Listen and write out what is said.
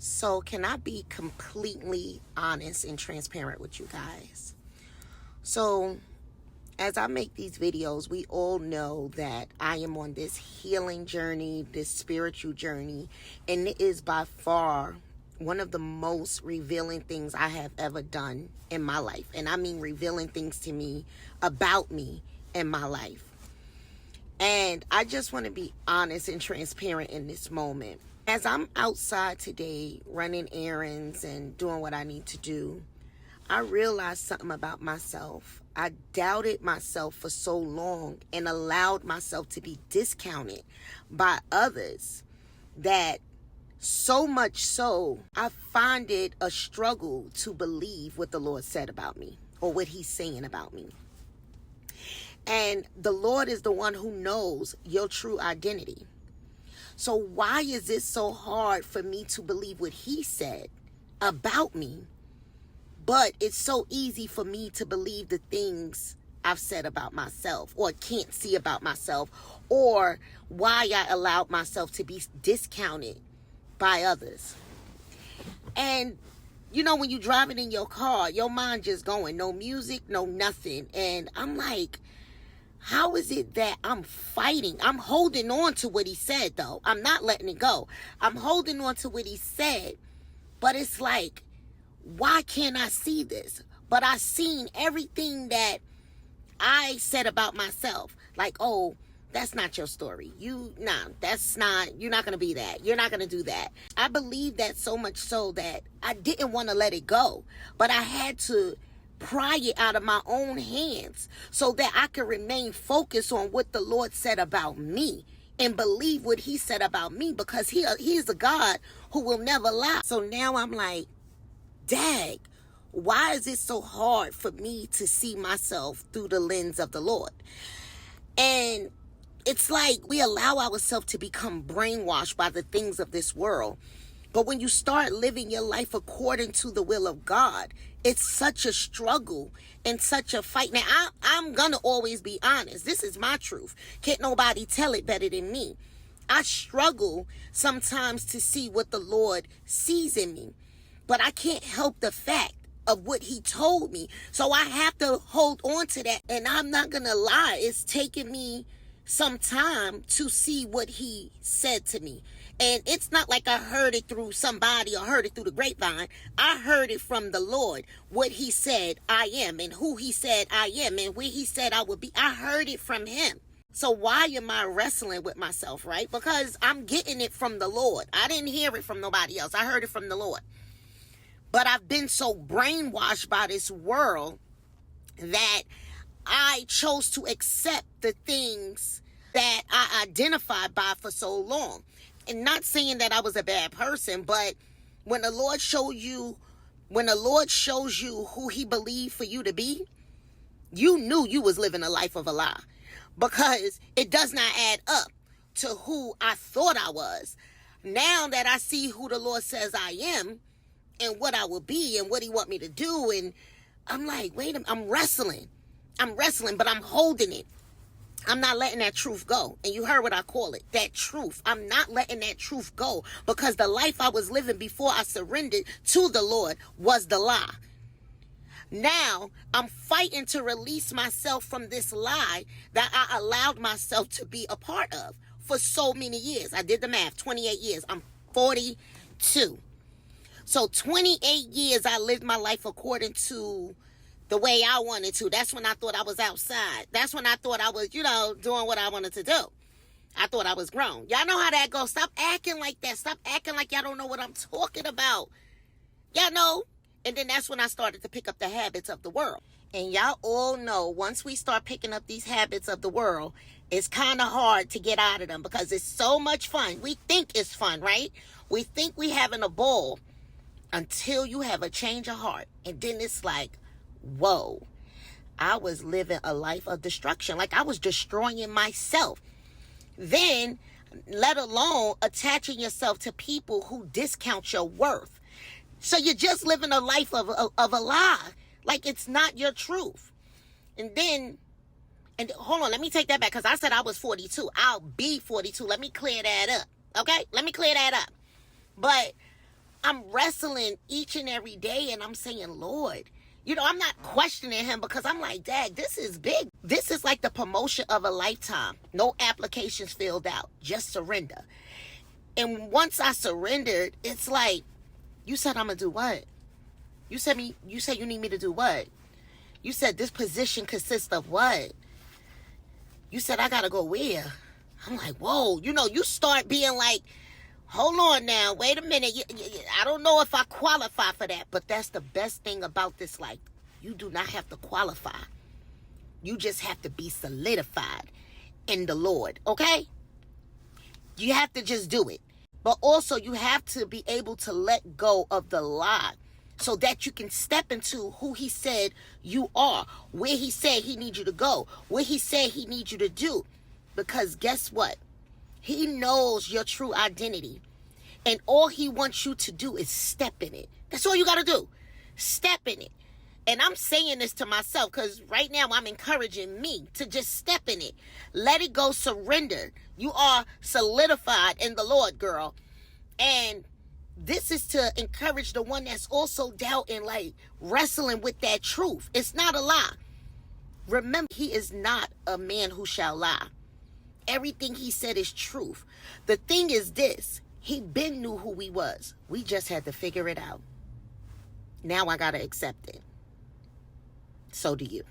So can I be completely honest and transparent with you guys? So as I make these videos, we all know that I am on this healing journey, this spiritual journey, and it is by far one of the most revealing things I have ever done in my life. And I mean revealing things to me about me in my life. And I just want to be honest and transparent in this moment. As I'm outside today running errands and doing what I need to do, I realized something about myself. I doubted myself for so long and allowed myself to be discounted by others that so much so I find it a struggle to believe what the Lord said about me or what he's saying about me. And the Lord is the one who knows your true identity. So why is it so hard for me to believe what he said about me? But it's so easy for me to believe the things I've said about myself or can't see about myself, or why I allowed myself to be discounted by others. And you know, when you're driving in your car, your mind just going, no music, no nothing. And I'm like, how is it that I'm fighting? I'm holding on to what he said, though. I'm not letting it go. I'm holding on to what he said. But it's like, why can't I see this? But I seen everything that I said about myself. Like, oh, that's not your story. You're not going to be that. You're not going to do that. I believe that so much so that I didn't want to let it go. But I had to pry it out of my own hands so that I could remain focused on what the Lord said about me and believe what he said about me, because he is a God who will never lie. So now I'm like, dag, why is it so hard for me to see myself through the lens of the Lord? And it's like we allow ourselves to become brainwashed by the things of this world. But when you start living your life according to the will of God, it's such a struggle and such a fight. Now, I'm going to always be honest. This is my truth. Can't nobody tell it better than me. I struggle sometimes to see what the Lord sees in me, but I can't help the fact of what he told me. So I have to hold on to that. And I'm not going to lie. It's taken me some time to see what he said to me. And it's not like I heard it through somebody or heard it through the grapevine. I heard it from the Lord, what he said I am and who he said I am and where he said I would be. I heard it from him. So why am I wrestling with myself, right? Because I'm getting it from the Lord. I didn't hear it from nobody else. I heard it from the Lord. But I've been so brainwashed by this world that I chose to accept the things that I identified by for so long. And not saying that I was a bad person, but when the Lord shows you who he believed for you to be, you knew you was living a life of a lie, because it does not add up to who I thought I was. Now that I see who the Lord says I am and what I will be and what he want me to do, and I'm like, wait a minute, I'm wrestling, but I'm holding it. I'm not letting that truth go. And you heard what I call it, that truth. I'm not letting that truth go, because the life I was living before I surrendered to the Lord was the lie. Now I'm fighting to release myself from this lie that I allowed myself to be a part of for so many years. I did the math, 28 years. I'm 42. So 28 years I lived my life according to the way I wanted to. That's when I thought I was outside. That's when I thought I was, doing what I wanted to do. I thought I was grown. Y'all know how that goes. Stop acting like that. Stop acting like y'all don't know what I'm talking about. Y'all know. And then that's when I started to pick up the habits of the world. And y'all all know, once we start picking up these habits of the world, it's kind of hard to get out of them, because it's so much fun. We think it's fun, right? We think we having a ball until you have a change of heart. And then it's like, whoa, I was living a life of destruction. Like I was destroying myself. Then, let alone attaching yourself to people who discount your worth. So you're just living a life of a lie. Like it's not your truth. And hold on, let me take that back, because I said I was 42. I'll be 42. Let me clear that up. Okay? Let me clear that up. But I'm wrestling each and every day, and I'm saying, Lord, I'm not questioning him, because I'm like, Dad, this is big. This is like the promotion of a lifetime. No applications filled out, just surrender. And once I surrendered, it's like, you said I'm going to do what? You said you need me to do what? You said this position consists of what? You said I got to go where? I'm like, whoa. You start being like, hold on now. Wait a minute. I don't know if I qualify for that. But that's the best thing about this life. You do not have to qualify. You just have to be solidified in the Lord. Okay? You have to just do it. But also you have to be able to let go of the lie, so that you can step into who he said you are, where he said he needs you to go, what he said he needs you to do. Because guess what? He knows your true identity. And all he wants you to do is step in it. That's all you got to do. Step in it. And I'm saying this to myself, because right now I'm encouraging me to just step in it. Let it go, surrender. You are solidified in the Lord, girl. And this is to encourage the one that's also doubting, like wrestling with that truth. It's not a lie. Remember, he is not a man who shall lie. Everything he said is truth. The thing is this, he been knew who he was. We just had to figure it out. Now I got to accept it. So do you.